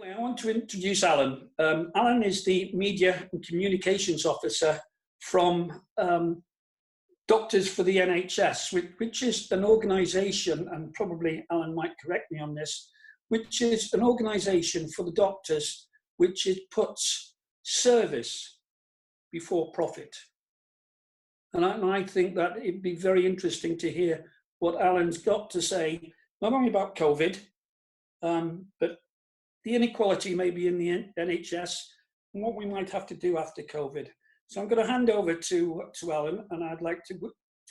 Anyway, I want to introduce Alan. Alan is the Media and Communications Officer from Doctors for the NHS, which is an organisation, and probably Alan might correct me on this, which is an organisation for the doctors which puts service before profit. And I think that it'd be very interesting to hear what Alan's got to say, not only about COVID, but the inequality maybe in the NHS and what we might have to do after COVID. So I'm going to hand over to Alan, and I'd like to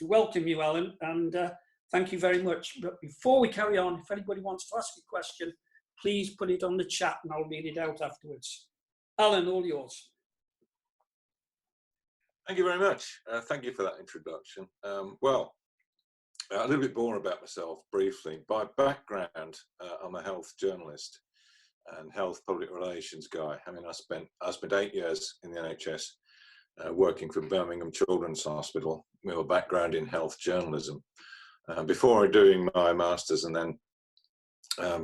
welcome you, Alan, and thank you very much. But before we carry on, if anybody wants to ask a question, please put it on the chat and I'll read it out afterwards. Alan, all yours. Thank you very much. Thank you for that introduction. Well, a little bit more about myself briefly. By background, I'm a health journalist and health public relations guy. I mean, I spent 8 years in the NHS working for Birmingham Children's Hospital with a background in health journalism. Before doing my masters and then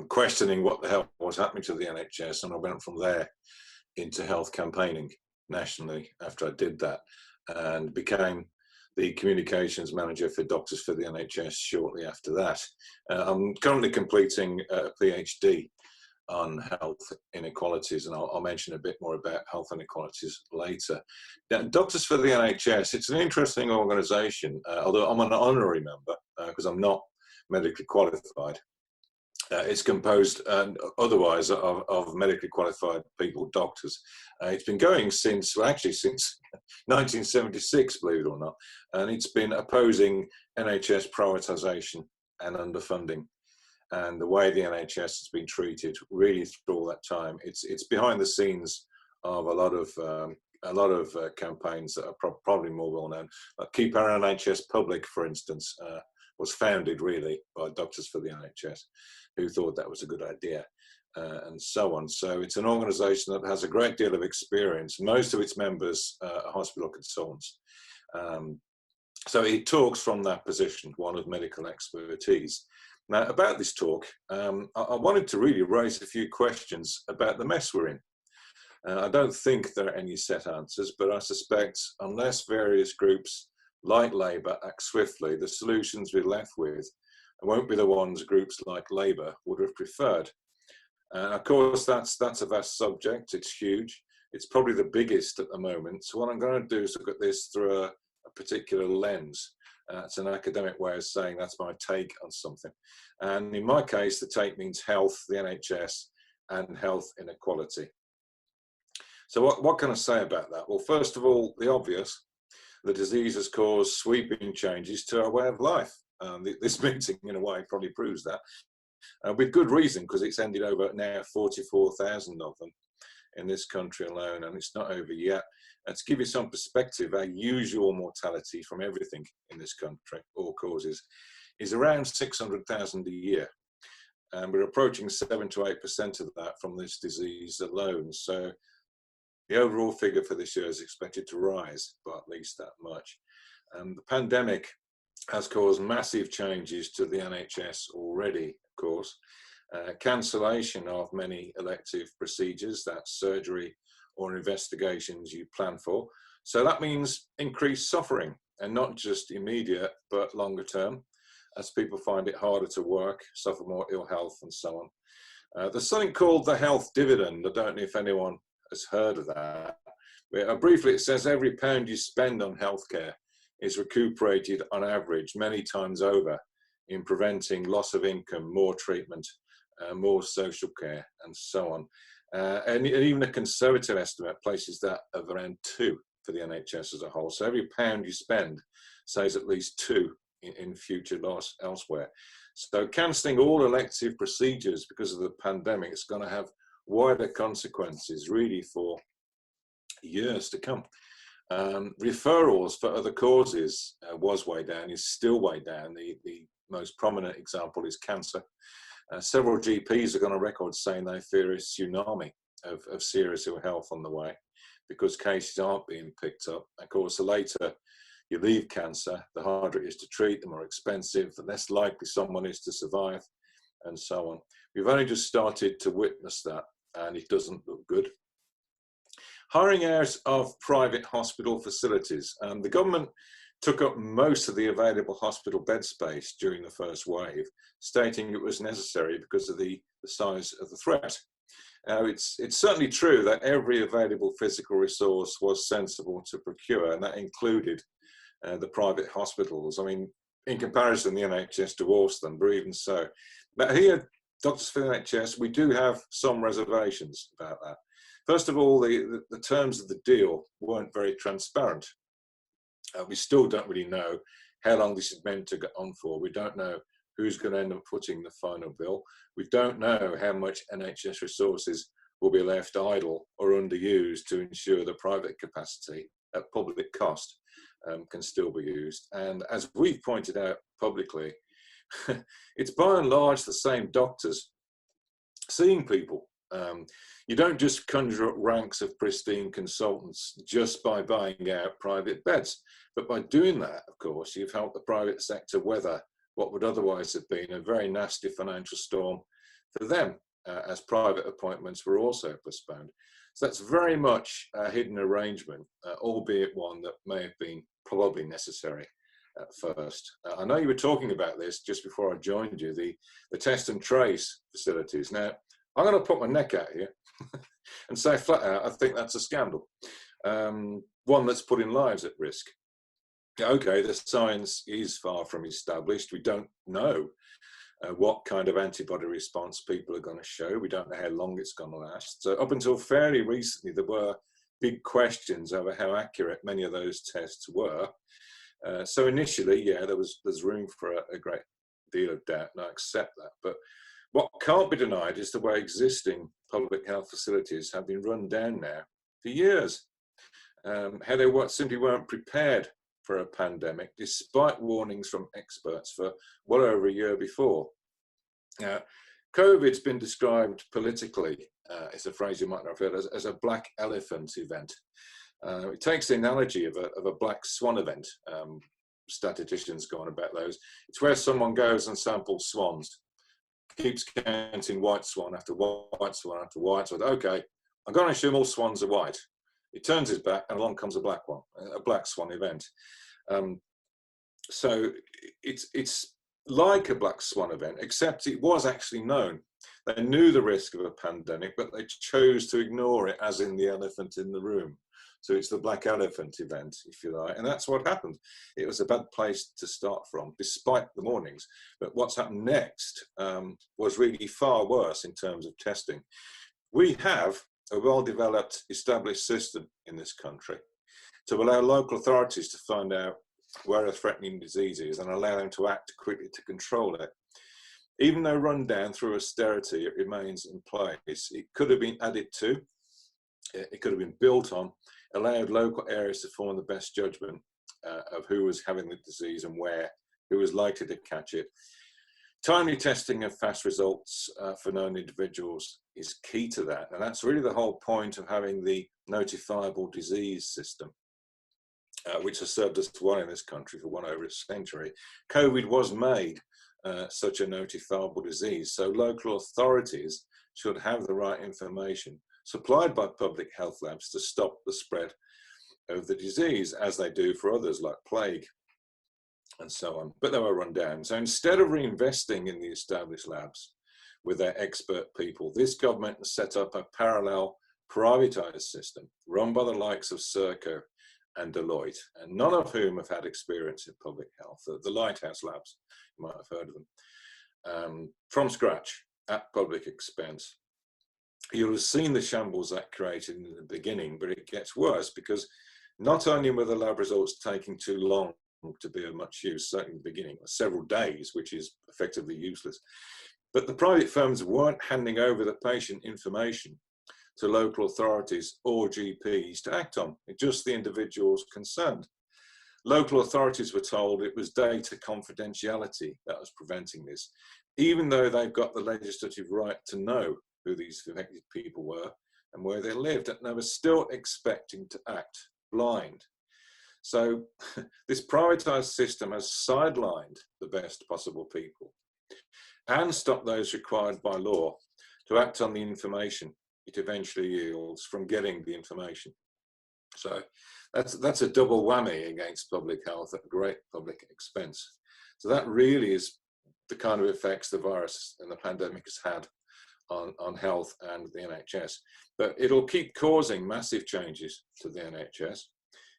questioning what the hell was happening to the NHS, and I went from there into health campaigning nationally after I did that, and became the communications manager for Doctors for the NHS shortly after that. I'm currently completing a PhD on health inequalities, and I'll mention a bit more about health inequalities later. Now, Doctors for the NHS, it's an interesting organisation, although I'm an honorary member because I'm not medically qualified. It's composed otherwise of medically qualified people, doctors. It's been going since 1976, believe it or not, and it's been opposing NHS privatisation and underfunding and the way the NHS has been treated really through all that time. It's behind the scenes of a lot of campaigns that are probably more well known. Keep Our NHS Public, for instance, was founded really by Doctors for the NHS, who thought that was a good idea, and so on. So it's an organisation that has a great deal of experience. Most of its members are hospital consultants. So it talks from that position, one of medical expertise. Now, about this talk, I wanted to really raise a few questions about the mess we're in. I don't think there are any set answers, but I suspect unless various groups like Labour act swiftly, the solutions we're left with won't be the ones groups like Labour would have preferred. Of course, that's a vast subject. It's huge. It's probably the biggest at the moment. So what I'm going to do is look at this through a particular lens. It's an academic way of saying that's my take on something. And in my case, the take means health, the NHS, and health inequality. So what can I say about that? Well, first of all, the obvious. The disease has caused sweeping changes to our way of life. This meeting, in a way, probably proves that. With good reason, because it's ended over now 44,000 of them in this country alone, and it's not over yet. And to give you some perspective, our usual mortality from everything in this country, all causes, is around 600,000 a year. And we're approaching 7 to 8% of that from this disease alone. So the overall figure for this year is expected to rise by at least that much. The pandemic has caused massive changes to the NHS already, of course. Cancellation of many elective procedures, that's surgery or investigations you plan for. So that means increased suffering, and not just immediate, but longer term, as people find it harder to work, suffer more ill health and so on. There's something called the health dividend. I don't know if anyone has heard of that. But briefly, it says every pound you spend on healthcare is recuperated on average many times over in preventing loss of income, more treatment, more social care, and so on. And even a conservative estimate places that of around 2 for the NHS as a whole. So every pound you spend saves at least 2 in future loss elsewhere. So cancelling all elective procedures because of the pandemic is going to have wider consequences really for years to come. Referrals for other causes was way down, is still way down. The most prominent example is cancer. Several GPs are on a record saying they fear a tsunami of serious ill health on the way because cases aren't being picked up. Of course, the later you leave cancer, the harder it is to treat, the more expensive, the less likely someone is to survive, and so on. We've only just started to witness that and it doesn't look good. Hiring out of private hospital facilities. The government took up most of the available hospital bed space during the first wave, stating it was necessary because of the size of the threat. Now, it's certainly true that every available physical resource was sensible to procure, and that included the private hospitals. I mean, in comparison, the NHS dwarfs them, but even so. But here, Doctors for the NHS, we do have some reservations about that. First of all, the terms of the deal weren't very transparent. We still don't really know how long this is meant to go on for. We don't know who's going to end up footing the final bill. We don't know how much NHS resources will be left idle or underused to ensure the private capacity at public cost can still be used. And as we've pointed out publicly, it's by and large the same doctors seeing people. You don't just conjure up ranks of pristine consultants just by buying out private beds. But by doing that, of course, you've helped the private sector weather what would otherwise have been a very nasty financial storm for them, as private appointments were also postponed. So that's very much a hidden arrangement, albeit one that may have been probably necessary at first. I know you were talking about this just before I joined you, the test and trace facilities. Now, I'm going to put my neck out here and say flat out, I think that's a scandal. One that's putting lives at risk. Okay, the science is far from established. We don't know what kind of antibody response people are going to show. We don't know how long it's going to last. So up until fairly recently, there were big questions over how accurate many of those tests were. So initially, yeah, there's room for a great deal of doubt, and I accept that. But what can't be denied is the way existing public health facilities have been run down now for years. How they simply weren't prepared for a pandemic, despite warnings from experts for well over a year before. COVID's been described politically, it's a phrase you might not have heard, as a black elephant event. It takes the analogy of a black swan event. Statisticians go on about those. It's where someone goes and samples swans, keeps counting white swan after white swan after white swan. Okay, I'm going to assume all swans are white. He turns his back and along comes a black one, a black swan event. So it's like a black swan event, except it was actually known. They knew the risk of a pandemic, but they chose to ignore it, as in the elephant in the room. So it's the black elephant event, if you like, and that's what happened. It was a bad place to start from, despite the warnings. But what's happened next was really far worse in terms of testing. We have a well-developed, established system in this country to allow local authorities to find out where a threatening disease is and allow them to act quickly to control it. Even though run down through austerity, it remains in place. It could have been added to, it could have been built on, allowed local areas to form the best judgment of who was having the disease and where, who was likely to catch it. Timely testing of fast results for known individuals is key to that, and that's really the whole point of having the notifiable disease system, which has served us well in this country for well over a century. COVID was made such a notifiable disease, so local authorities should have the right information supplied by public health labs to stop the spread of the disease, as they do for others like plague and so on, but they were run down. So instead of reinvesting in the established labs with their expert people, this government has set up a parallel privatised system run by the likes of Serco and Deloitte, and none of whom have had experience in public health. The Lighthouse Labs, you might have heard of them, from scratch at public expense. You'll have seen the shambles that created in the beginning, but it gets worse because not only were the lab results taking too long to be of much use, certainly in the beginning, several days, which is effectively useless, but the private firms weren't handing over the patient information to local authorities or GPs to act on, just the individuals concerned. Local authorities were told it was data confidentiality that was preventing this, even though they've got the legislative right to know who these affected people were and where they lived, and they were still expecting to act blind. So this privatised system has sidelined the best possible people and stopped those required by law to act on the information it eventually yields from getting the information. So that's a double whammy against public health at great public expense. So that really is the kind of effects the virus and the pandemic has had on health and the NHS. But it'll keep causing massive changes to the NHS.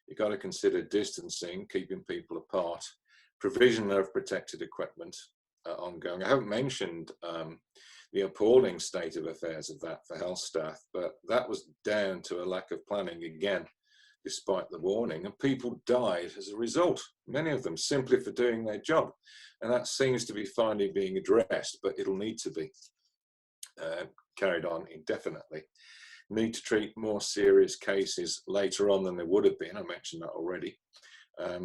You've got to consider distancing, keeping people apart, provision of protected equipment ongoing. I haven't mentioned the appalling state of affairs of that for health staff, but that was down to a lack of planning again, despite the warning, and people died as a result, many of them simply for doing their job. And that seems to be finally being addressed, but it'll need to be carried on indefinitely. Need to treat more serious cases later on than there would have been. I mentioned that already.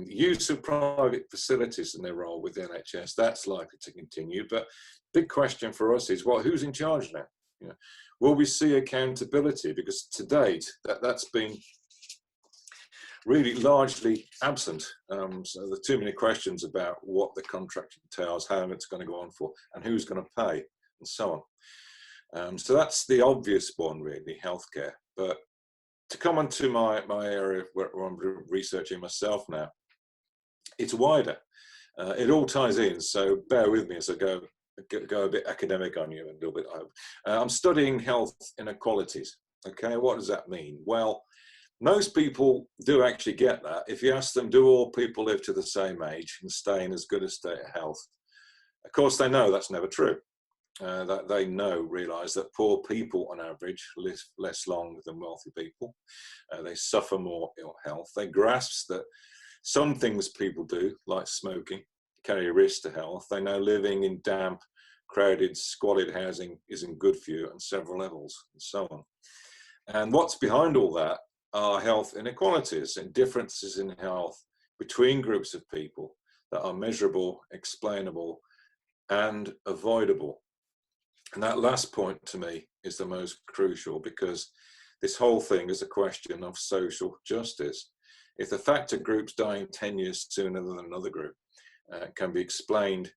Use of private facilities and their role with the NHS, that's likely to continue. But big question for us is, well, who's in charge now? You know, will we see accountability? Because to date, that's been really largely absent. So there are too many questions about what the contract entails, how long it's going to go on for, and who's going to pay, and so on. So that's the obvious one, really, healthcare. But to come on to my area where I'm researching myself now, it's wider. It all ties in, so bear with me as I go a bit academic on you a little bit. I'm studying health inequalities. Okay, what does that mean? Well, most people do actually get that. If you ask them, do all people live to the same age and stay in as good a state of health? Of course, they know that's never true. That they realise that poor people on average live less long than wealthy people. They suffer more ill health. They grasp that some things people do, like smoking, carry a risk to health. They know living in damp, crowded, squalid housing isn't good for you on several levels, and so on. And what's behind all that are health inequalities and differences in health between groups of people that are measurable, explainable, and avoidable. And that last point to me is the most crucial, because this whole thing is a question of social justice. If the fact of groups dying 10 years sooner than another group can be explained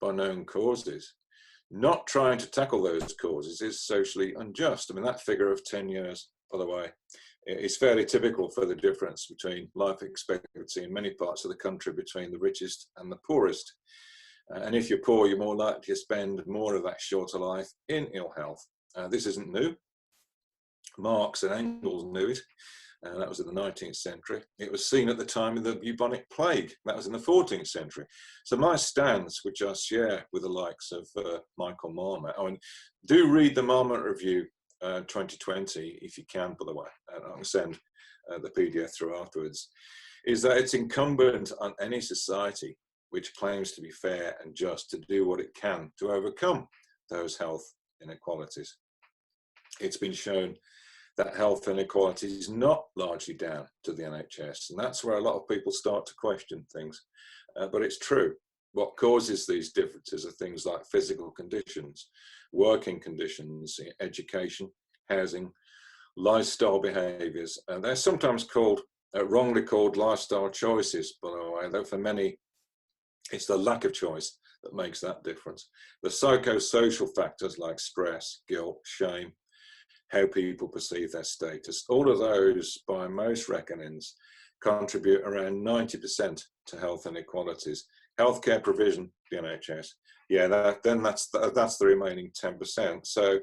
by known causes, not trying to tackle those causes is socially unjust. I mean, that figure of 10 years, by the way, is fairly typical for the difference between life expectancy in many parts of the country between the richest and the poorest. And if you're poor, you're more likely to spend more of that shorter life in ill health. This isn't new. Marx and Engels knew it. That was in the 19th century. It was seen at the time of the bubonic plague. That was in the 14th century. So my stance, which I share with the likes of Michael Marmot, do read the Marmot Review 2020, if you can, by the way, and I'll send the PDF through afterwards, is that it's incumbent on any society which claims to be fair and just to do what it can to overcome those health inequalities. It's been shown that health inequality is not largely down to the NHS, and that's where a lot of people start to question things. But it's true. What causes these differences are things like physical conditions, working conditions, education, housing, lifestyle behaviours, and they're sometimes called, wrongly called lifestyle choices, by the way, though for many it's the lack of choice that makes that difference. The psychosocial factors like stress, guilt, shame, how people perceive their status, all of those, by most reckonings, contribute around 90% to health inequalities. Healthcare provision, the NHS, that's the remaining 10%. So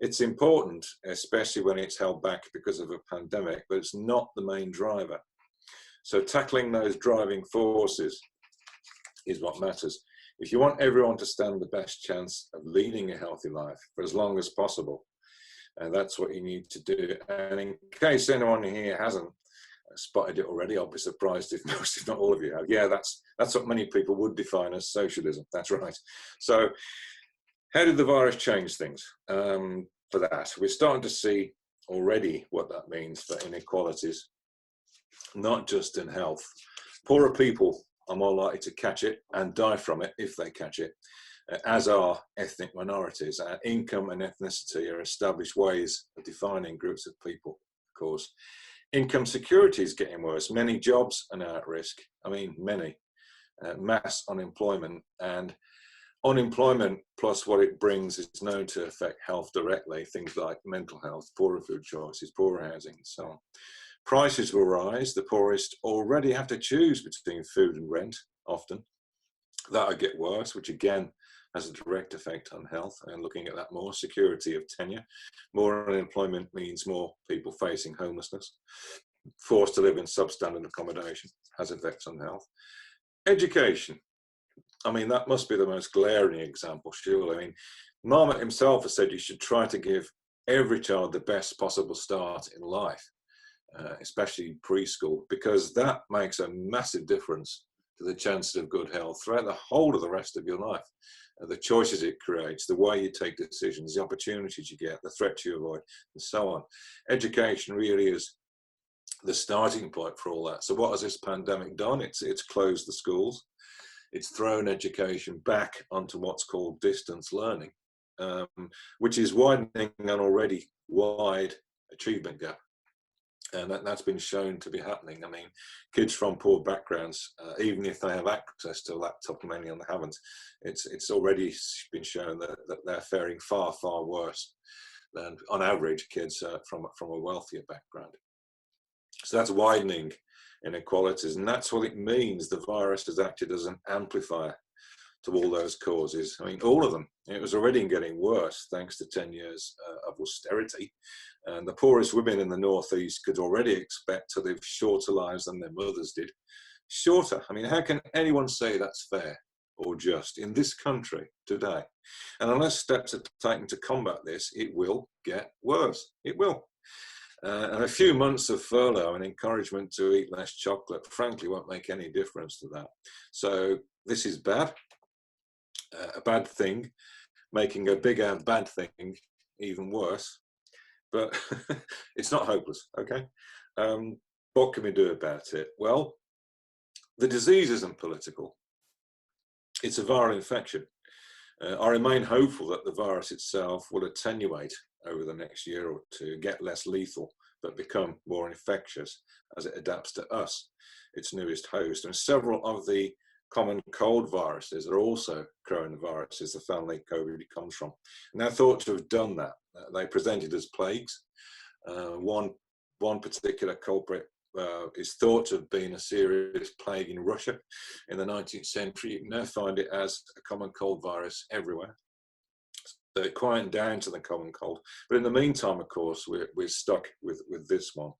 it's important, especially when it's held back because of a pandemic, but it's not the main driver. So tackling those driving forces is what matters. If you want everyone to stand the best chance of leading a healthy life for as long as possible, and that's what you need to do. And in case anyone here hasn't spotted it already, I'll be surprised if most, if not all of you have. Yeah, that's what many people would define as socialism. That's right. So how did the virus change things? For that, we're starting to see already what that means for inequalities, not just in health. Poorer people are more likely to catch it and die from it if they catch it, as are ethnic minorities. Income and ethnicity are established ways of defining groups of people, of course. Income security is getting worse. Many jobs are now at risk. I mean, many. Mass unemployment. And Unemployment plus what it brings is known to affect health directly, things like mental health, poorer food choices, poorer housing, and so on. Prices will rise. The poorest already have to choose between food and rent, often. That'll get worse, which again has a direct effect on health, and looking at that more, security of tenure. More unemployment means more people facing homelessness. Forced to live in substandard accommodation has effects on health. Education. I mean, that must be the most glaring example, surely. I mean, Marmot himself has said you should try to give every child the best possible start in life, especially preschool, because that makes a massive difference to the chances of good health throughout the whole of the rest of your life. The choices it creates, the way you take decisions, the opportunities you get, the threats you avoid, and so on. Education really is the starting point for all that. So what has this pandemic done? It's closed the schools. It's thrown education back onto what's called distance learning, which is widening an already wide achievement gap. And that's been shown to be happening. I mean, kids from poor backgrounds, even if they have access to a laptop, many of them haven't, it's already been shown that they're faring far, far worse than, on average, kids from a wealthier background. So that's widening inequalities, and that's what it means. The virus has acted as an amplifier to all those causes. I mean, all of them. It was already getting worse thanks to 10 years of austerity. And the poorest women in the Northeast could already expect to live shorter lives than their mothers did. Shorter. I mean, how can anyone say that's fair or just in this country today? And unless steps are taken to combat this, it will get worse. It will. And a few months of furlough and encouragement to eat less chocolate, frankly, won't make any difference to that. So this is bad, a bad thing, making a bigger bad thing even worse. But it's not hopeless, okay? What can we do about it? Well, the disease isn't political. It's a viral infection. I remain hopeful that the virus itself will attenuate over the next year or two, get less lethal, but become more infectious as it adapts to us, its newest host. And several of the common cold viruses are also coronaviruses, the family COVID comes from. And they're thought to have done that. They presented as plagues. One particular culprit is thought to have been a serious plague in Russia in the 19th century. You can now find it as a common cold virus everywhere. So it quieted down to the common cold. But in the meantime, of course, we're stuck with this one.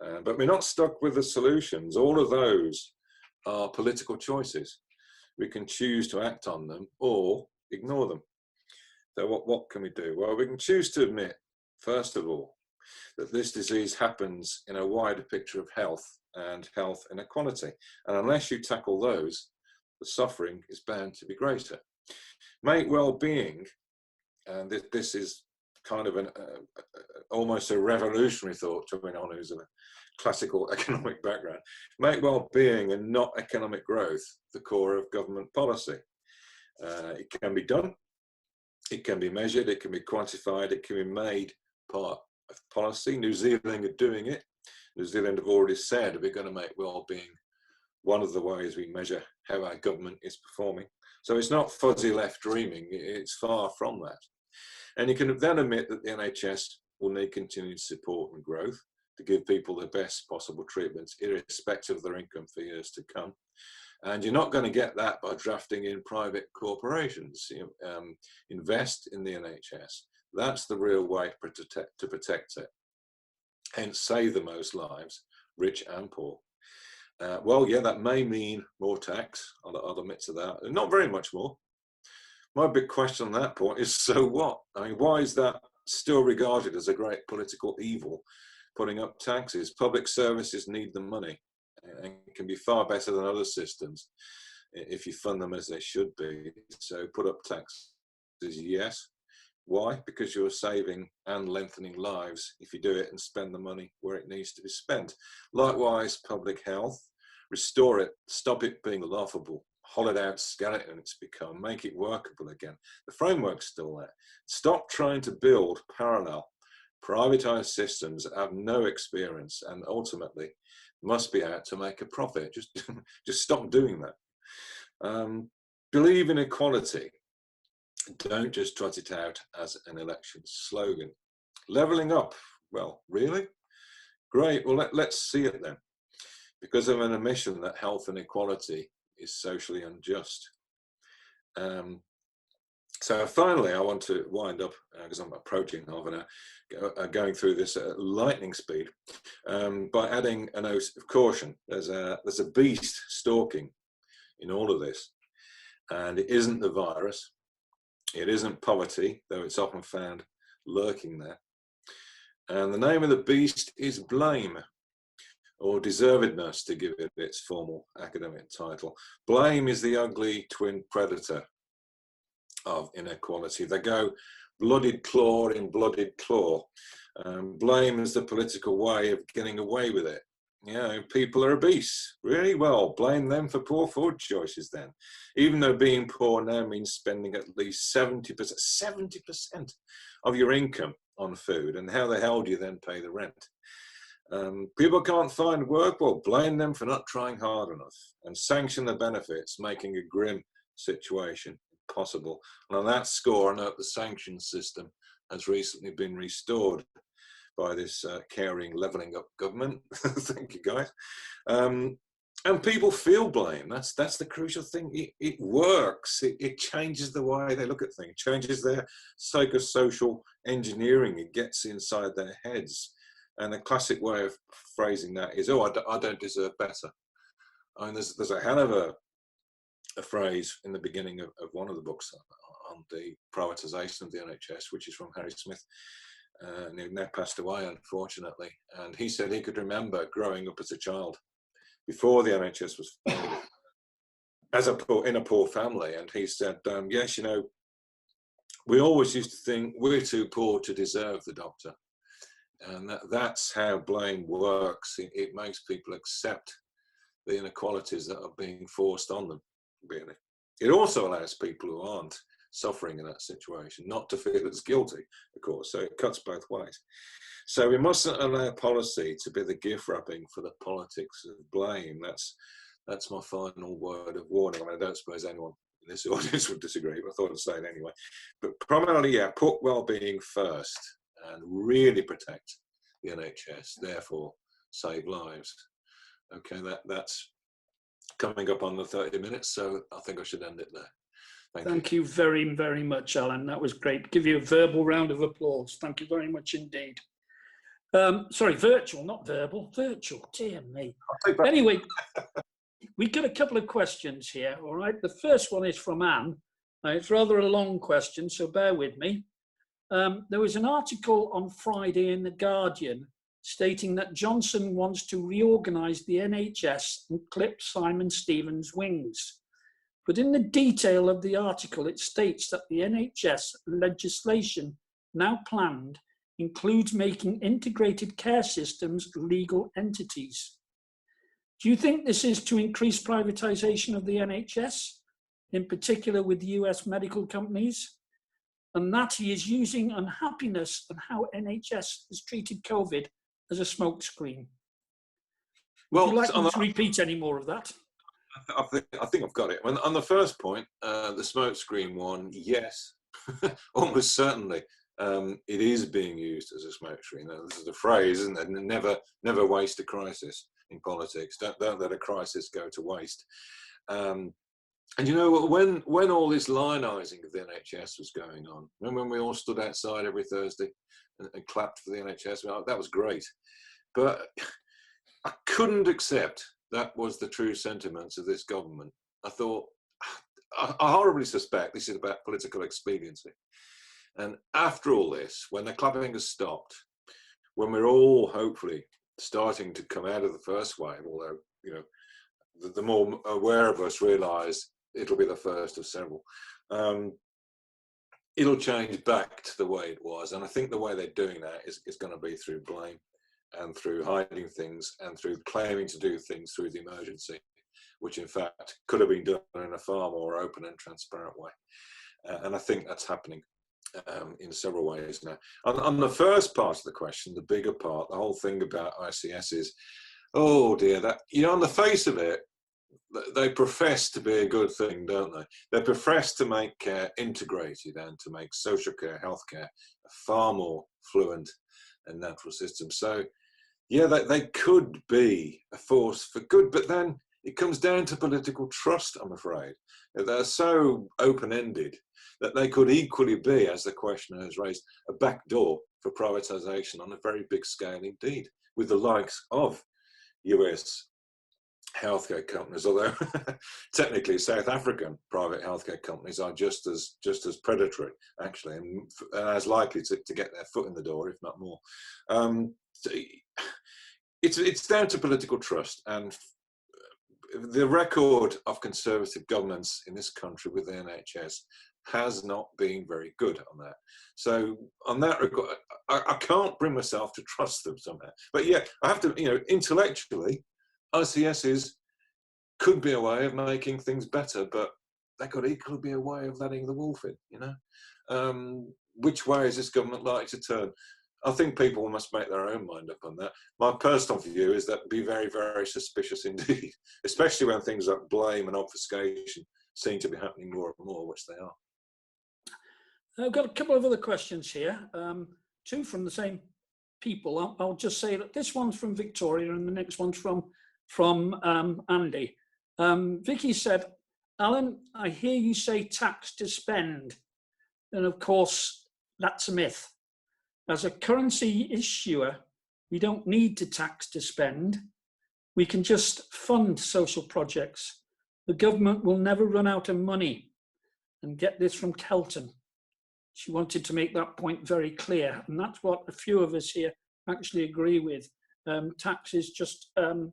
But we're not stuck with the solutions. All of those are political choices. We can choose to act on them or ignore them. So what can we do? Well, we can choose to admit, first of all, that this disease happens in a wider picture of health and health inequality. And unless you tackle those, the suffering is bound to be greater. Make well-being, and this is kind of almost a revolutionary thought to anyone who's in a classical economic background, make well-being and not economic growth the core of government policy. It can be done, it can be measured, it can be quantified, it can be made part of policy. New Zealand are doing it. New Zealand have already said we're going to make well-being one of the ways we measure how our government is performing. So it's not fuzzy left dreaming, it's far from that. And you can then admit that the NHS will need continued support and growth to give people the best possible treatments, irrespective of their income for years to come. And you're not going to get that by drafting in private corporations. Invest in the NHS. That's the real way to protect it. Hence, save the most lives, rich and poor. Well, yeah, that may mean more tax. I'll admit to that. Not very much more. My big question on that point is, so what? I mean, why is that still regarded as a great political evil, putting up taxes? Public services need the money and can be far better than other systems if you fund them as they should be. So put up taxes, yes. Why? Because you're saving and lengthening lives if you do it and spend the money where it needs to be spent. Likewise, public health, restore it, stop it being laughable, hollowed out skeleton it's become, make it workable again. The framework's still there. Stop trying to build parallel, privatized systems that have no experience and ultimately must be out to make a profit. Just stop doing that. Believe in equality. Don't just trot it out as an election slogan. Levelling up, well, really? Great, well, let's see it then. Because of an admission that health inequality is socially unjust. So finally, I want to wind up, because I'm approaching half an hour, going through this at lightning speed, by adding a note of caution. There's a beast stalking in all of this, and it isn't the virus, it isn't poverty, though it's often found lurking there. And the name of the beast is blame, or deservedness, to give it its formal academic title. Blame is the ugly twin predator of inequality. They go blooded claw in blooded claw. Blame is the political way of getting away with it. You know, people are obese. Really? Well, blame them for poor food choices then. Even though being poor now means spending at least 70% of your income on food, and how the hell do you then pay the rent? People can't find work, well, blame them for not trying hard enough, and sanction the benefits, making a grim situation possible. And on that score, I note the sanction system has recently been restored by this caring, levelling up government. Thank you, guys. And people feel blame. That's the crucial thing. It works. It changes the way they look at things, changes their psychosocial engineering. It gets inside their heads. And a classic way of phrasing that is, oh, I don't deserve better. I mean, there's a hell of a phrase in the beginning of one of the books on the privatisation of the NHS, which is from Harry Smith, and he now passed away, unfortunately. And he said he could remember growing up as a child before the NHS was founded, in a poor family. And he said, yes, you know, we always used to think we're too poor to deserve the doctor. And that's how blame works. It makes people accept the inequalities that are being forced on them, really. It also allows people who aren't suffering in that situation not to feel as guilty, of course, so it cuts both ways. So we mustn't allow policy to be the gift wrapping for the politics of blame. That's my final word of warning. I mean, I don't suppose anyone in this audience would disagree, but I thought I'd say it anyway. But primarily, yeah, put well-being first and really protect the NHS, therefore save lives. Okay, that's coming up on the 30 minutes, so I think I should end it there. Thank you very, very much, Alan. That was great. Give you a verbal round of applause. Thank you very much indeed. Sorry, virtual, not verbal. Virtual, dear me. Anyway, we've got a couple of questions here, all right? The first one is from Anne. It's rather a long question, so bear with me. There was an article on Friday in The Guardian stating that Johnson wants to reorganise the NHS and clip Simon Stevens' wings. But in the detail of the article, it states that the NHS legislation now planned includes making integrated care systems legal entities. Do you think this is to increase privatisation of the NHS, in particular with US medical companies, and that he is using unhappiness and how NHS has treated COVID as a smokescreen? Would you like me to repeat any more of that? I think I've got it. On the first point, the smokescreen one, yes, almost certainly. It is being used as a smokescreen. This is a phrase, isn't it? Never waste a crisis in politics. Don't let a crisis go to waste. And you know, when all this lionising of the NHS was going on, when we all stood outside every Thursday and clapped for the NHS, well, that was great. But I couldn't accept that was the true sentiments of this government. I thought, I horribly suspect this is about political expediency. And after all this, when the clapping has stopped, when we're all hopefully starting to come out of the first wave, although, you know, the more aware of us realise it'll be the first of several, it'll change back to the way it was. And I think the way they're doing that is going to be through blame and through hiding things and through claiming to do things through the emergency, which in fact could have been done in a far more open and transparent way. And I think that's happening in several ways now. On the first part of the question, the bigger part, the whole thing about ICS is, oh dear, that, you know, on the face of it, they profess to be a good thing, don't they? They profess to make care integrated and to make social care, healthcare a far more fluent and natural system. So, yeah, they could be a force for good, but then it comes down to political trust, I'm afraid. They're so open-ended that they could equally be, as the questioner has raised, a backdoor for privatisation on a very big scale indeed, with the likes of US healthcare companies, although technically South African private healthcare companies are just as predatory, actually, and as likely to get their foot in the door, if not more. It's down to political trust, and the record of Conservative governance in this country with the NHS has not been very good on that. So on that regard, I can't bring myself to trust them somehow. But yeah, I have to, intellectually, ICSs could be a way of making things better, but that could equally be a way of letting the wolf in, Which way is this government likely to turn? I think people must make their own mind up on that. My personal view is that be very, very suspicious indeed, especially when things like blame and obfuscation seem to be happening more and more, which they are. I've got a couple of other questions here, two from the same people. I'll just say that this one's from Victoria and the next one's from Andy. Vicky said, Alan, I hear you say tax to spend. And of course, that's a myth. As a currency issuer, we don't need to tax to spend. We can just fund social projects. The government will never run out of money. And get this from Kelton. She wanted to make that point very clear. And that's what a few of us here actually agree with. Tax is just an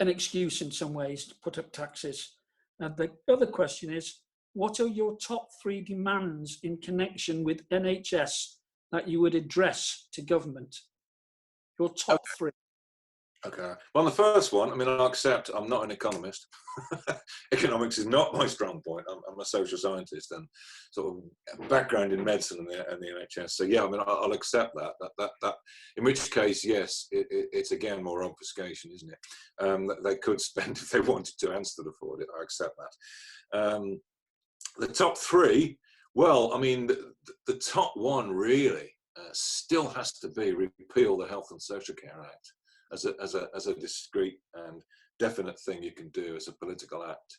excuse in some ways to put up taxes. And the other question is, what are your top 3 demands in connection with NHS that you would address to government? Your top 3. Okay. Well, the first one, I'll accept I'm not an economist. Economics is not my strong point. I'm a social scientist and sort of background in medicine and the NHS. So yeah, I'll accept that. In which case, yes, it's again more obfuscation, isn't it? They could spend if they wanted to and still afford it. I accept that. The top 3, well, the top one really still has to be repeal the Health and Social Care Act as a discrete and definite thing you can do as a political act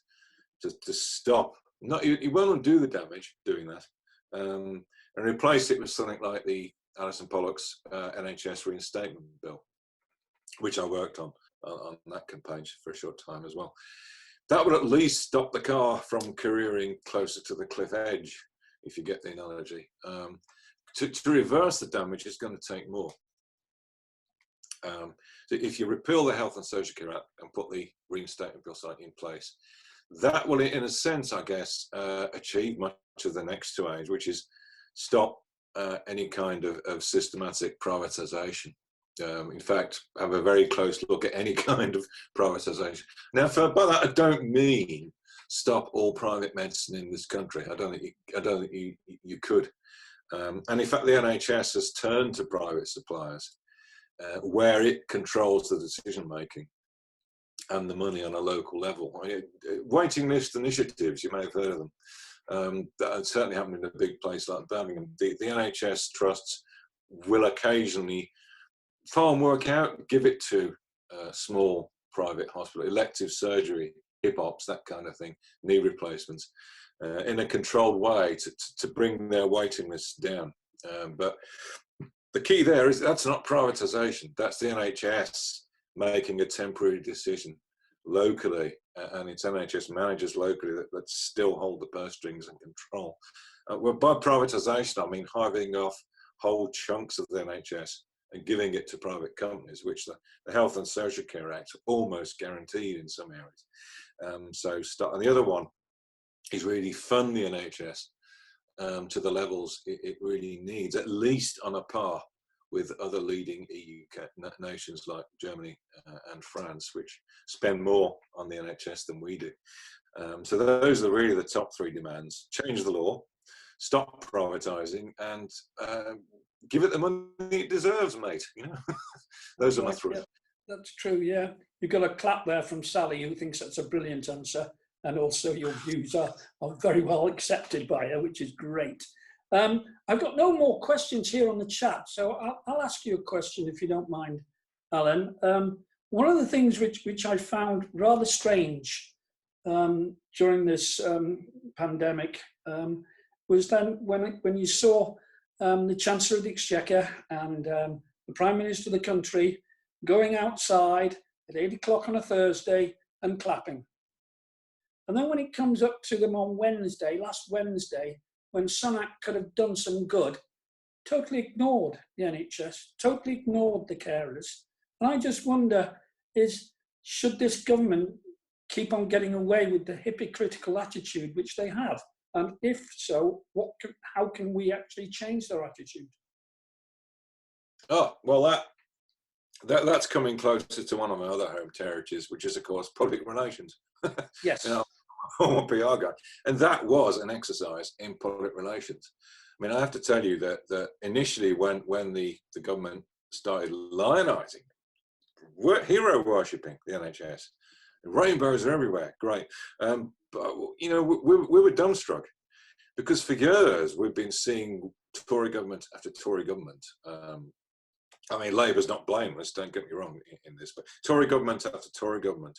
to stop. You won't do the damage doing that, and replace it with something like the Alison Pollock's NHS reinstatement bill, which I worked on that campaign for a short time as well. That would at least stop the car from careering closer to the cliff edge, if you get the analogy. To reverse the damage is going to take more. So if you repeal the Health and Social Care Act and put the reinstatement bill site in place, that will, in a sense, I guess, achieve much of the next 2 aims, which is stop any kind of systematic privatisation. In fact, have a very close look at any kind of privatisation. Now, by that, I don't mean stop all private medicine in this country. I don't think you could. And in fact, the NHS has turned to private suppliers where it controls the decision making and the money on a local level. Waiting list initiatives, you may have heard of them. That certainly happened in a big place like Birmingham. The NHS trusts will occasionally farm work out, give it to small private hospital, elective surgery, hip-hops, that kind of thing, knee replacements, in a controlled way to bring their waiting lists down. But the key there is that's not privatisation. That's the NHS making a temporary decision locally, and it's NHS managers locally that still hold the purse strings and control. Well, by privatisation, I mean hiving off whole chunks of the NHS and giving it to private companies, which the Health and Social Care Act almost guaranteed in some areas. And the other one is really fund the NHS to the levels it really needs, at least on a par with other leading EU nations like Germany and France, which spend more on the NHS than we do. So those are really the top 3 demands. Change the law, stop privatising, and give it the money it deserves, mate. Those are my 3. Yeah, that's true, yeah. you got a clap there from Sally, who thinks that's a brilliant answer. And also your views are very well accepted by her, which is great. I've got no more questions here on the chat, so I'll ask you a question if you don't mind, Alan. One of the things which I found rather strange during this pandemic was then when you saw the Chancellor of the Exchequer and the Prime Minister of the country going outside at 8 o'clock on a Thursday and clapping. And then when it comes up to them on Wednesday, last Wednesday, when Sunak could have done some good, totally ignored the NHS, totally ignored the carers. And I just wonder, should this government keep on getting away with the hypocritical attitude which they have? And if so, how can we actually change their attitude? Oh, well, that's coming closer to one of my other home territories, which is, of course, public relations. Yes. You know, I'm a PR guy. And that was an exercise in public relations. I mean, I have to tell you that initially when the government started lionising, hero worshipping the NHS, rainbows are everywhere, great. But, you know, we were dumbstruck because for years we've been seeing Tory government after Tory government. I mean, Labour's not blameless, don't get me wrong in this, but Tory government after Tory government,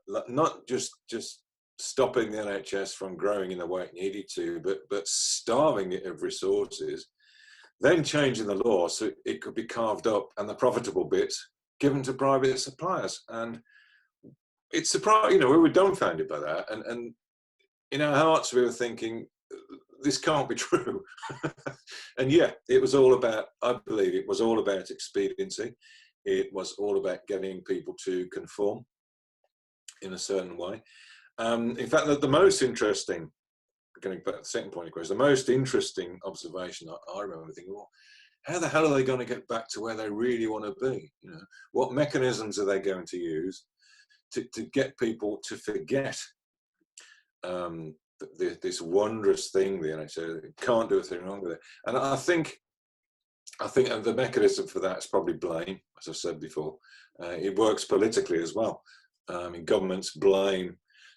not just stopping the NHS from growing in the way it needed to, but starving it of resources, then changing the law so it could be carved up and the profitable bits given to private suppliers. And it's surprising, you know, we were dumbfounded by that. And in our hearts, we were thinking, this can't be true. And yeah, it was all about, I believe it was all about expediency. It was all about getting people to conform in a certain way. In fact, the most interesting, going back to the second point of question, the most interesting observation I remember thinking, well, how the hell are they going to get back to where they really want to be? You know, what mechanisms are they going to use to get people to forget this wondrous thing, the NHS can't do a thing wrong with it? And I think the mechanism for that is probably blame, as I said before. It works politically as well. Governments blame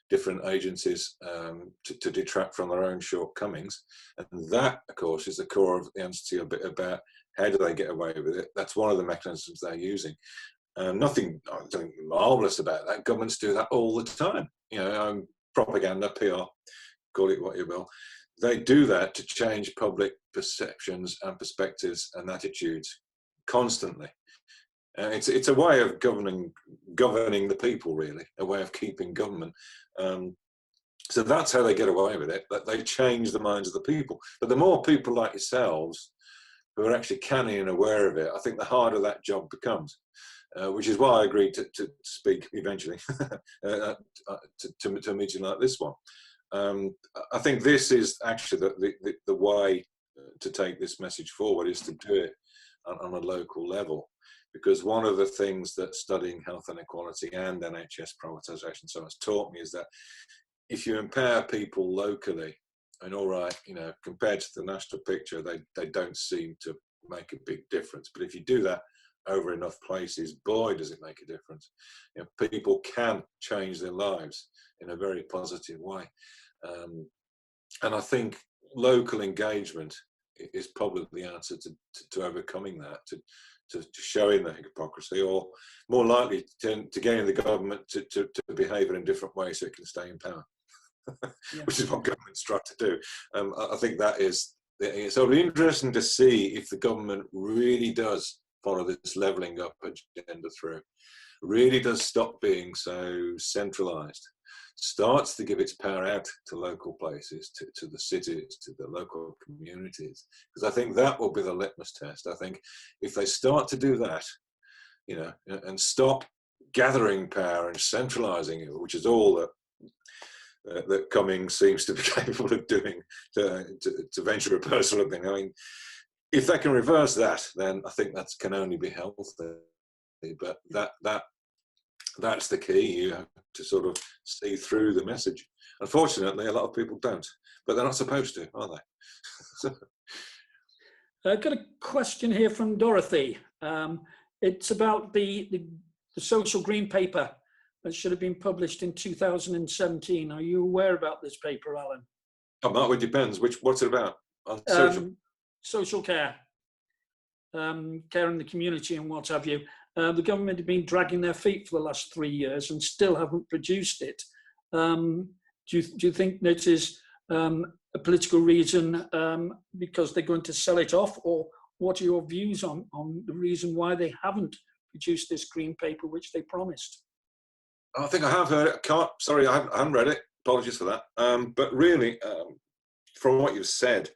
different agencies to detract from their own shortcomings, and that, of course, is the core of the answer to your bit about how do they get away with it. That's one of the mechanisms they're using. Nothing marvellous about that. Governments do that all the time. You know, propaganda, PR, call it what you will. They do that to change public perceptions and perspectives and attitudes constantly. It's a way of governing the people, really, a way of keeping government. So that's how they get away with it, that they change the minds of the people. But the more people like yourselves who are actually canny and aware of it, I think the harder that job becomes, which is why I agreed to speak eventually to a meeting like this one. I think this is actually the way to take this message forward, is to do it on a local level. Because one of the things that studying health inequality and NHS privatisation so has taught me is that if you empower people locally, and all right, you know, compared to the national picture, they don't seem to make a big difference. But if you do that over enough places, boy, does it make a difference. You know, people can change their lives in a very positive way. And I think local engagement is probably the answer to overcoming that, to showing the hypocrisy, or more likely to getting the government to behave in a different way so it can stay in power, yeah. Which is what governments try to do. I think that is, so it'll be interesting to see if the government really does follow this levelling up agenda through, really does stop being so centralised, starts to give its power out to local places, to the cities, to the local communities, because I think that will be the litmus test. I think if they start to do that, you know, and stop gathering power and centralising it, which is all that Cummings seems to be capable of doing to venture a personal thing. I mean, if they can reverse that, then I think that can only be healthy. But that's the key. You have to sort of see through the message. Unfortunately, a lot of people don't, but they're not supposed to, are they? I've got a question here from Dorothy. It's about the the social green paper that should have been published in 2017. Are you aware about this paper, Alan? Oh, Mark, it depends. What's it about? On Social care, care in the community and what have you. The government have been dragging their feet for the last 3 years and still haven't produced it. Do you think that is a political reason because they're going to sell it off, or what are your views on the reason why they haven't produced this green paper which they promised? I think I have heard it. Sorry, I haven't read it. Apologies for that. But really, from what you've said,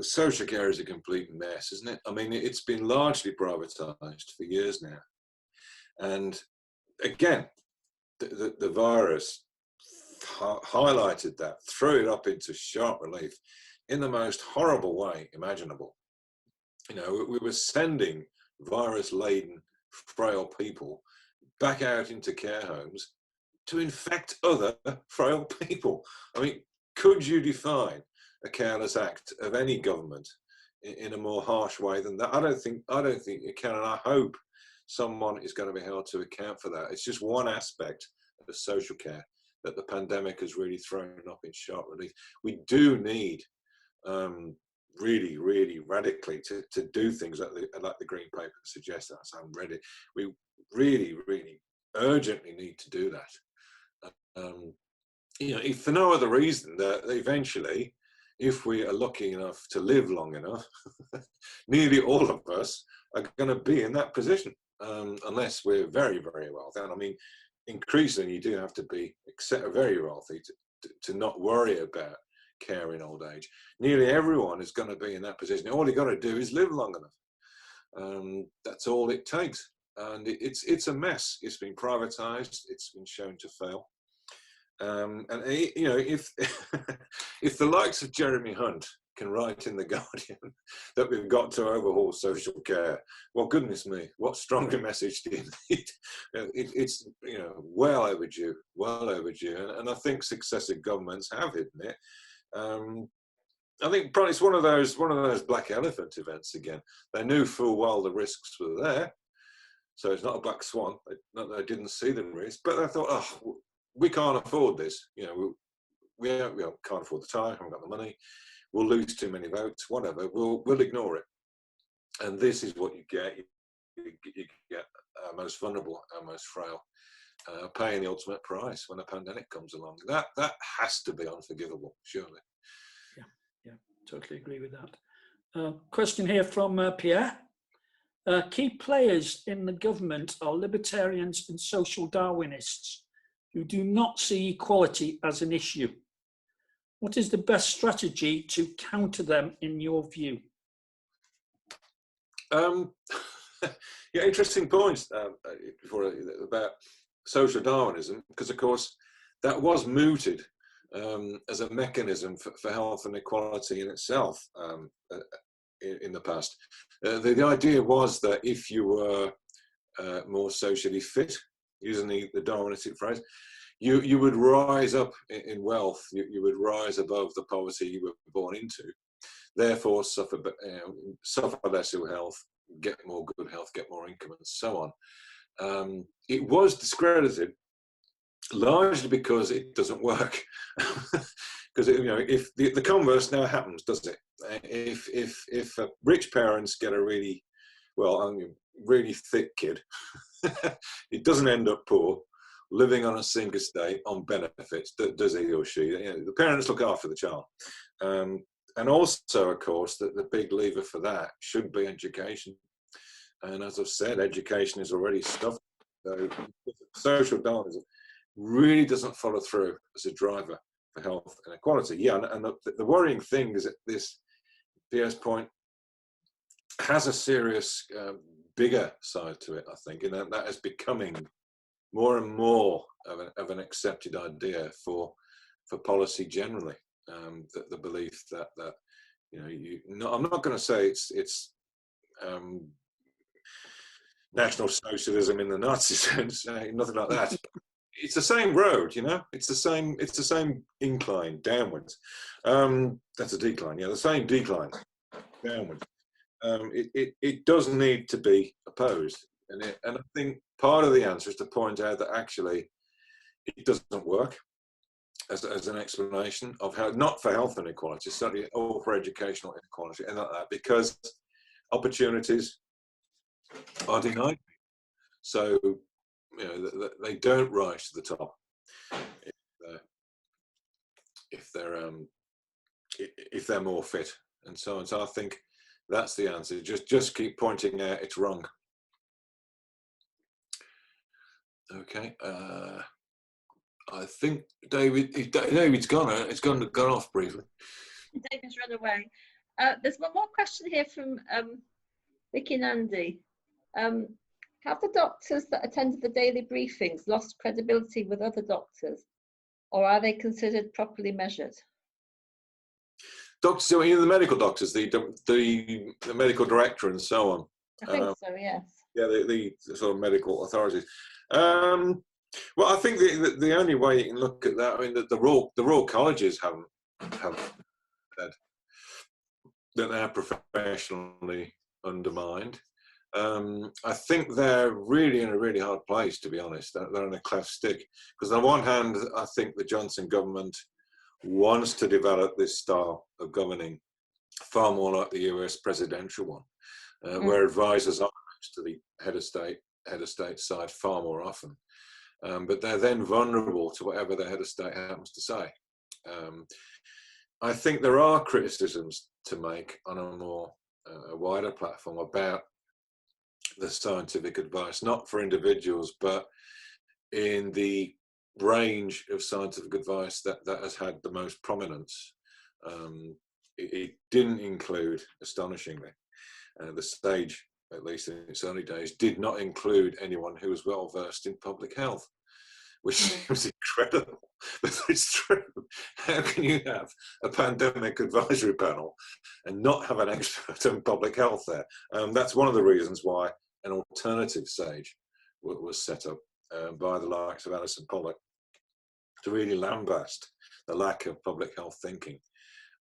social care is a complete mess, isn't it? I mean, it's been largely privatised for years now. And again, the virus highlighted that, threw it up into sharp relief in the most horrible way imaginable. You know, we were sending virus-laden, frail people back out into care homes to infect other frail people. I mean, could you define a careless act of any government in a more harsh way than that? I don't think you can, and I hope someone is going to be held to account for that. It's just one aspect of social care that the pandemic has really thrown up in sharp relief. We do need really, really radically to do things like the green paper suggests. I'm ready. We really, really urgently need to do that. You know, if for no other reason that eventually, if we are lucky enough to live long enough, nearly all of us are going to be in that position, unless we're very, very wealthy. And I mean, increasingly, you do have to be very wealthy to not worry about care in old age. Nearly everyone is going to be in that position. All you got to do is live long enough. That's all it takes. And it's a mess. It's been privatised. It's been shown to fail. And you know, if if the likes of Jeremy Hunt can write in the Guardian that we've got to overhaul social care, well, goodness me, what stronger message do you need? It's, you know, well overdue, and I think successive governments have hidden it. I think probably it's one of those black elephant events again. They knew full well the risks were there, so it's not a black swan. They didn't see the risk, but they thought, oh, we can't afford this. You know, we can't afford the time, haven't got the money. We'll lose too many votes, whatever. We'll ignore it. And this is what you get. You get our most vulnerable, our most frail, paying the ultimate price when a pandemic comes along. That has to be unforgivable, surely. Yeah, totally agree with that. Question here from Pierre. Key players in the government are libertarians and social Darwinists who do not see equality as an issue. What is the best strategy to counter them in your view? Yeah, interesting points about social Darwinism, because of course that was mooted as a mechanism for health and equality in itself in the past. The idea was that if you were more socially fit, using the Darwinistic phrase, you would rise up in wealth, you would rise above the poverty you were born into, therefore suffer less ill health, get more good health, get more income, and so on. It was discredited largely because it doesn't work. Because you know, if the converse now happens, does it? If rich parents get a really thick kid, it doesn't end up poor, living on a single estate on benefits, does he or she? You know, the parents look after the child. And also, of course, the big lever for that should be education. And as I've said, education is already stuffed. So social Darwinism really doesn't follow through as a driver for health and equality. Yeah, and the worrying thing is that this, Pierre's point, has a serious, bigger side to it, I think, and that is becoming more and more of an accepted idea for policy generally. The belief that you know, I'm not going to say it's National Socialism in the Nazi sense, nothing like that. It's the same road, you know. It's the same incline downwards. That's a decline, yeah. The same decline downwards. It does need to be opposed. And I think part of the answer is to point out that actually it doesn't work as an explanation of how, not for health inequality, certainly, or for educational inequality, and like that, because opportunities are denied. So, they don't rise to the top if they're more fit and so on. So I think that's the answer. Just keep pointing out it's wrong. Okay. I think David's gone. It's gone off briefly. David's run away. There's one more question here from Vicky and Andy. Have the doctors that attended the daily briefings lost credibility with other doctors, or are they considered properly measured? Doctors, the medical doctors, the medical director and so on. I think so, yes. Yeah, the sort of medical authorities. Well, I think the only way you can look at that, I mean, the Royal Colleges haven't said that they're professionally undermined. I think they're really in a really hard place, to be honest. They're in a cleft stick, because on one hand, I think the Johnson government wants to develop this style of governing far more like the US presidential one, where advisors are to the head of state side far more often. But they're then vulnerable to whatever the head of state happens to say. I think there are criticisms to make on a more wider platform about the scientific advice, not for individuals, but in the range of scientific advice that has had the most prominence. It didn't include, astonishingly, the stage, at least in its early days, did not include anyone who was well versed in public health, which seems incredible, but it's true. How can you have a pandemic advisory panel and not have an expert in public health there? That's one of the reasons why an alternative stage was set up by the likes of Alison Pollock to really lambast the lack of public health thinking.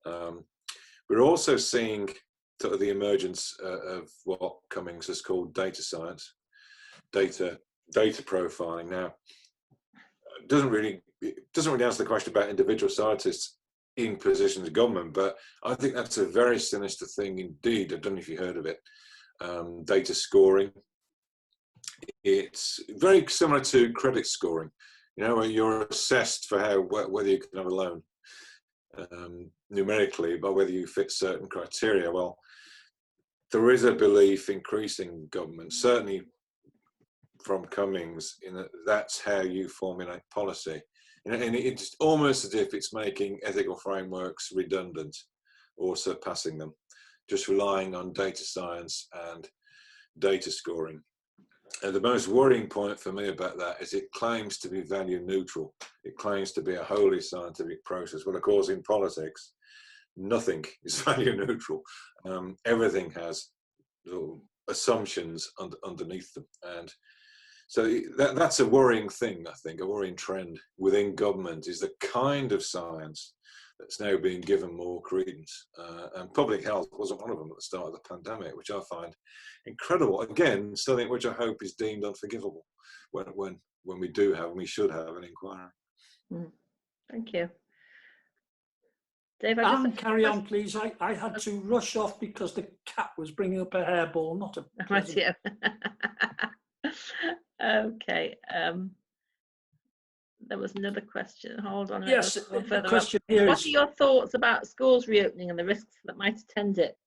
We're also seeing sort of the emergence of what Cummings has called data science, data profiling. Now, it doesn't really answer the question about individual scientists in positions of government, but I think that's a very sinister thing indeed. I don't know if you heard of it. Data scoring. It's very similar to credit scoring, where you're assessed for whether you can have a loan numerically by whether you fit certain criteria. Well, there is a belief increasing government, certainly from Cummings, in that's how you formulate policy. And it's almost as if it's making ethical frameworks redundant or surpassing them, just relying on data science and data scoring. And the most worrying point for me about that is it claims to be value neutral. It claims to be a wholly scientific process. Well, of course, in politics, nothing is value neutral. Everything has assumptions underneath them. And so that's a worrying thing, I think, a worrying trend within government is the kind of science that's now being given more credence. And public health wasn't one of them at the start of the pandemic, which I find incredible. Again, something which I hope is deemed unforgivable when we do have, and we should have, an inquiry. Thank you. Dave, carry on, please. I had to rush off because the cat was bringing up a hairball, not a present. Okay. There was another question. Hold on. Yes, the question here what are your thoughts about schools reopening and the risks that might attend it?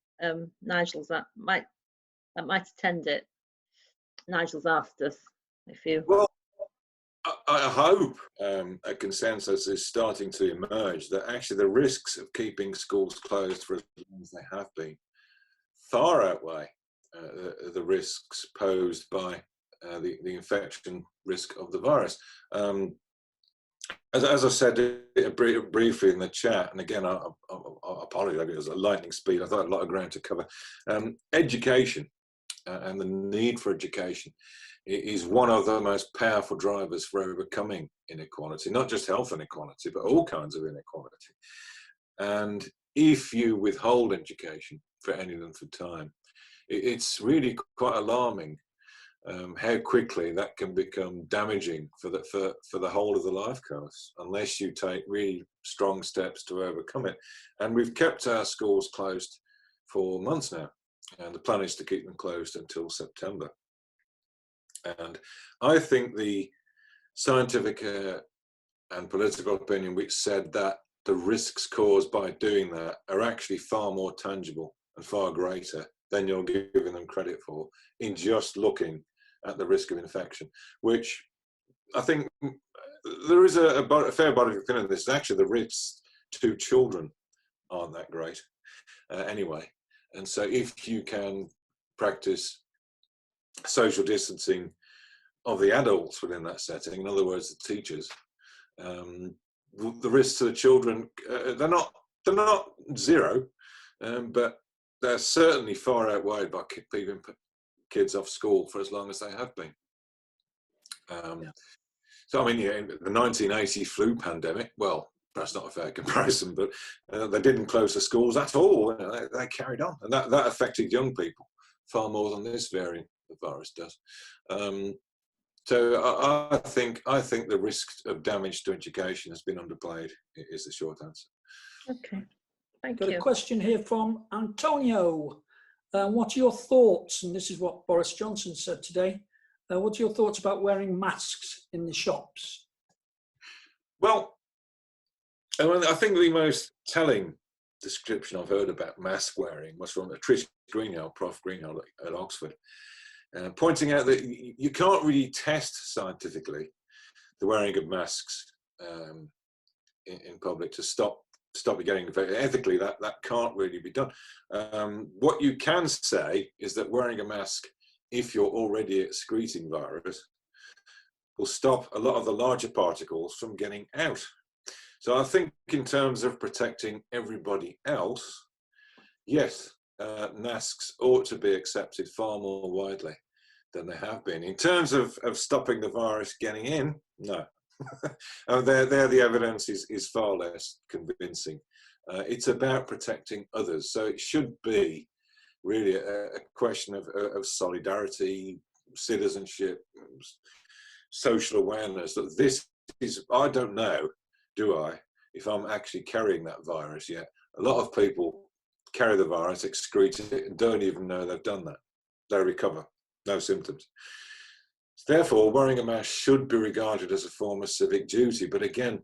Nigel's might attend it. Nigel's asked us if you. Well, I hope a consensus is starting to emerge that actually the risks of keeping schools closed for as long as they have been far outweigh the risks posed by the infection risk of the virus. As I said briefly in the chat, and again, I apologize, it was a lightning speed. I thought I had a lot of ground to cover. Education and the need for education is one of the most powerful drivers for overcoming inequality, not just health inequality, but all kinds of inequality. And if you withhold education for any length of time, it's really quite alarming how quickly that can become damaging for the whole of the life course, unless you take really strong steps to overcome it. And we've kept our schools closed for months now, and the plan is to keep them closed until September. And I think the scientific and political opinion which said that the risks caused by doing that are actually far more tangible and far greater than you're giving them credit for in just looking at the risk of infection, which I think there is a fair body of opinion. This is actually the risks to children aren't that great anyway. And so if you can practice social distancing of the adults within that setting, in other words, the teachers, the risks to the children, they're not zero, but they're certainly far outweighed by keeping kids off school for as long as they have been. So, I mean, yeah, the 1980 flu pandemic, well, perhaps not a fair comparison, but they didn't close the schools at all. They carried on, and that affected young people far more than this variant of the virus does. So I think the risk of damage to education has been underplayed, is the short answer. Okay, thank Got you. a question here from Antonio. What are your thoughts, and this is what Boris Johnson said today, what are your thoughts about wearing masks in the shops? Well, I think the most telling description I've heard about mask wearing was from Trish Greenhill, Prof Greenhill at Oxford, pointing out that you can't really test scientifically the wearing of masks in public to stop you getting infected. Ethically, that can't really be done. What you can say is that wearing a mask, if you're already excreting virus, will stop a lot of the larger particles from getting out. So I think in terms of protecting everybody else, yes, masks ought to be accepted far more widely than they have been. In terms of stopping the virus getting in, no. There the evidence is far less convincing. It's about protecting others. So it should be really a question of solidarity, citizenship, social awareness, that this is, I don't know, do I, if I'm actually carrying that virus yet. A lot of people carry the virus, excrete it, and don't even know they've done that. They recover, no symptoms. Therefore, wearing a mask should be regarded as a form of civic duty. But again,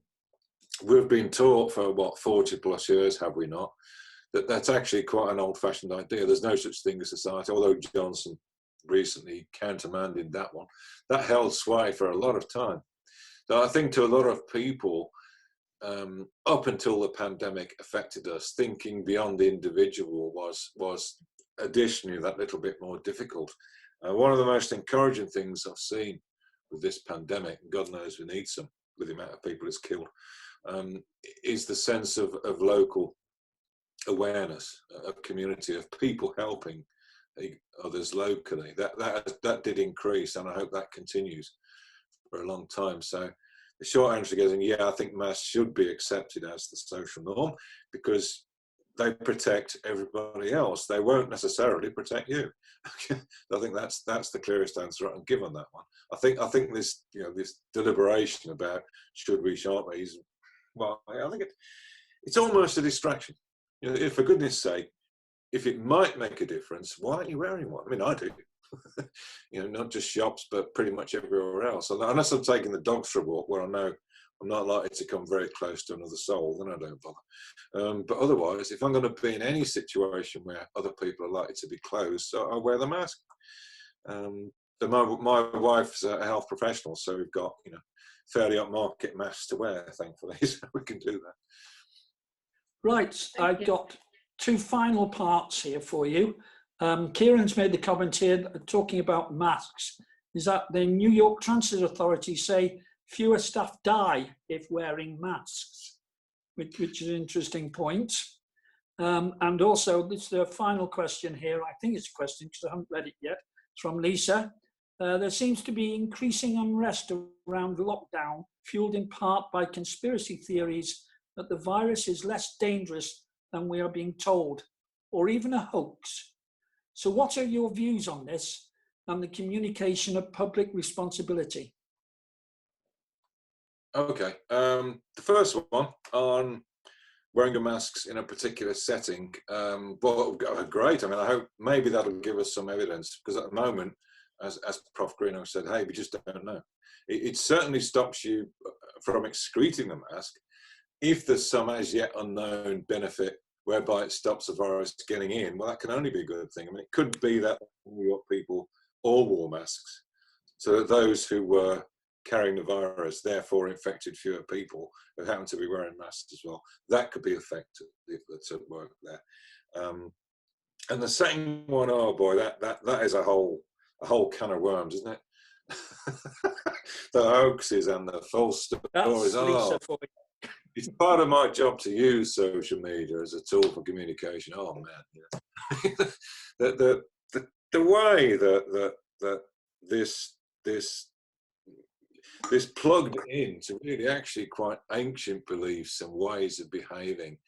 we've been taught for, what, 40 plus years, have we not, that that's actually quite an old-fashioned idea. There's no such thing as society, although Johnson recently countermanded that one. That held sway for a lot of time. So I think to a lot of people, up until the pandemic affected us, thinking beyond the individual was additionally that little bit more difficult. One of the most encouraging things I've seen with this pandemic, and God knows we need some with the amount of people it's killed, is the sense of local awareness, of community, of people helping others locally. That did increase, and I hope that continues for a long time. So the short answer is, yeah, I think masks should be accepted as the social norm because they protect everybody else. They won't necessarily protect you. I think that's the clearest answer I can give on that one. I think this this deliberation about should we, shan't we, well, I think it's almost a distraction. For goodness sake, if it might make a difference, why aren't you wearing one? I mean, I do. Not just shops, but pretty much everywhere else. Unless I'm taking the dogs for a walk where I know I'm not likely to come very close to another soul, then I don't bother. But otherwise, if I'm going to be in any situation where other people are likely to be close, so I wear the mask. My wife's a health professional, so we've got fairly upmarket masks to wear, thankfully, so we can do that. Right, I've got two final parts here for you. Kieran's made the comment here talking about masks, is that the New York Transit Authority say fewer staff die if wearing masks, which is an interesting point. And also, this is the final question here. I think it's a question because I haven't read it yet. It's from Lisa. There seems to be increasing unrest around lockdown, fueled in part by conspiracy theories that the virus is less dangerous than we are being told, or even a hoax. So what are your views on this? and the communication of public responsibility. Okay, the first one on wearing a masks in a particular setting, well, great. I mean, I hope maybe that'll give us some evidence, because at the moment, as Prof. Greeno said, hey, we just don't know. It certainly stops you from excreting the mask. If there's some as yet unknown benefit whereby it stops the virus getting in, well, that can only be a good thing. I mean, it could be that New York people all wore masks, so that those who were carrying the virus therefore infected fewer people who happen to be wearing masks as well. That could be effective that's at work there. And the second one, oh boy, that is a whole can of worms, isn't it? The hoaxes and the false stories. That's Lisa for you. It's part of my job to use social media as a tool for communication. Oh man, yeah. the way that this plugged into really actually quite ancient beliefs and ways of behaving,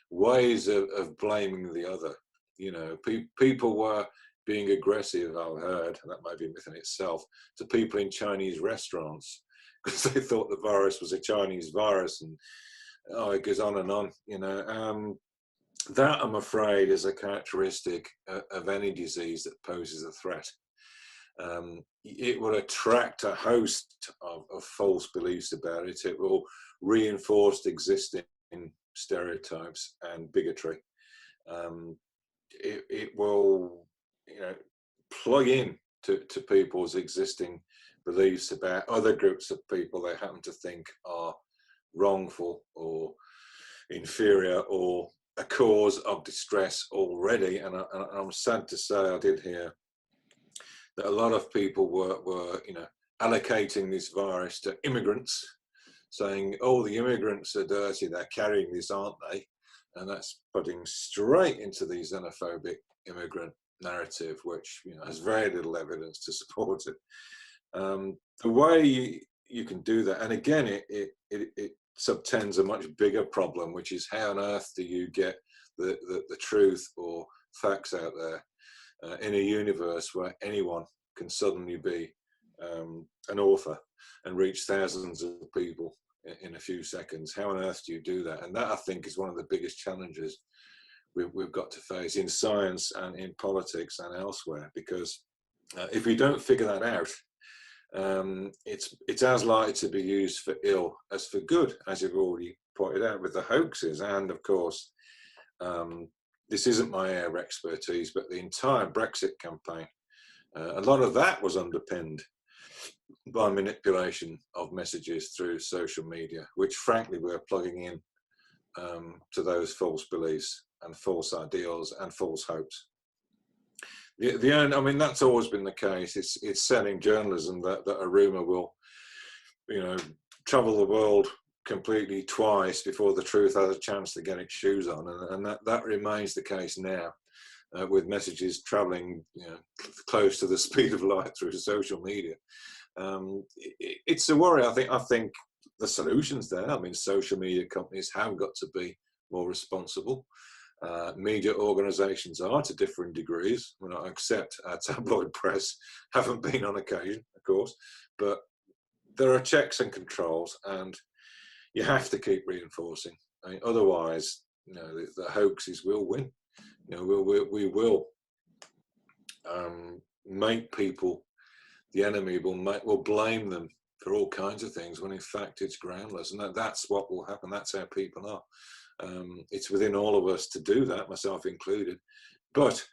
ways of blaming the other. You know, people were being aggressive, I've heard, and that might be a myth in itself, to people in Chinese restaurants because they thought the virus was a Chinese virus, and oh, it goes on and on, you know. That, I'm afraid, is a characteristic of any disease that poses a threat. It will attract a host of false beliefs about it. It will reinforce existing stereotypes and bigotry. It will, you know, plug in to people's existing beliefs about other groups of people they happen to think are wrongful or inferior or a cause of distress already. And I'm sad to say, I did hear that a lot of people were you know, allocating this virus to immigrants, saying, oh, the immigrants are dirty, they're carrying this, aren't they? And that's putting straight into the xenophobic immigrant narrative, which, you know, has very little evidence to support it. The way you can do that, and again, it subtends a much bigger problem, which is how on earth do you get the truth or facts out there in a universe where anyone can suddenly be an author and reach thousands of people in a few seconds? How on earth do you do that? And that, I think, is one of the biggest challenges we've got to face in science and in politics and elsewhere, because if we don't figure that out, it's as likely to be used for ill as for good, as you've already pointed out with the hoaxes. And of course, this isn't my area of expertise, but the entire Brexit campaign, a lot of that was underpinned by manipulation of messages through social media, which frankly we're plugging in to those false beliefs and false ideals and false hopes. I mean, that's always been the case. It's selling journalism that a rumour will, you know, travel the world completely twice before the truth has a chance to get its shoes on, and that remains the case now, with messages travelling, you know, close to the speed of light through social media. It's a worry. I think the solution's there. I mean, social media companies have got to be more responsible. Media organisations are, to differing degrees. I mean, I accept tabloid press haven't been on occasion, of course, but there are checks and controls, and you have to keep reinforcing. I mean, otherwise, you know, the hoaxes will win. You know, we will make people the enemy. We'll blame them for all kinds of things when in fact it's groundless, and that's what will happen. That's how people are. It's within all of us to do that, myself included. But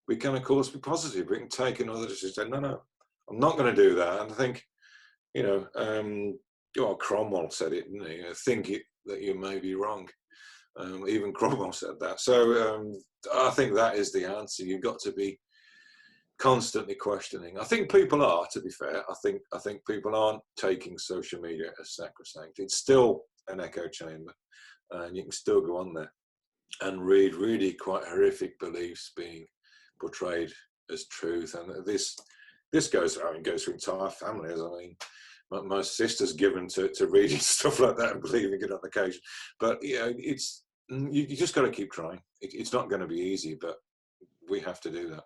we can, of course, be positive. We can take another decision. No, I'm not going to do that. And I think, you know, well, Cromwell said it, didn't he? Think it that you may be wrong. Even Cromwell said that. So I think that is the answer. You've got to be constantly questioning. I think people are, to be fair. I think people aren't taking social media as sacrosanct. It's still an echo chamber. And you can still go on there and read really quite horrific beliefs being portrayed as truth. And this goes through entire families. I mean, my sister's given to reading stuff like that and believing it on occasion. But you know, you just got to keep trying. It's not going to be easy, but we have to do that.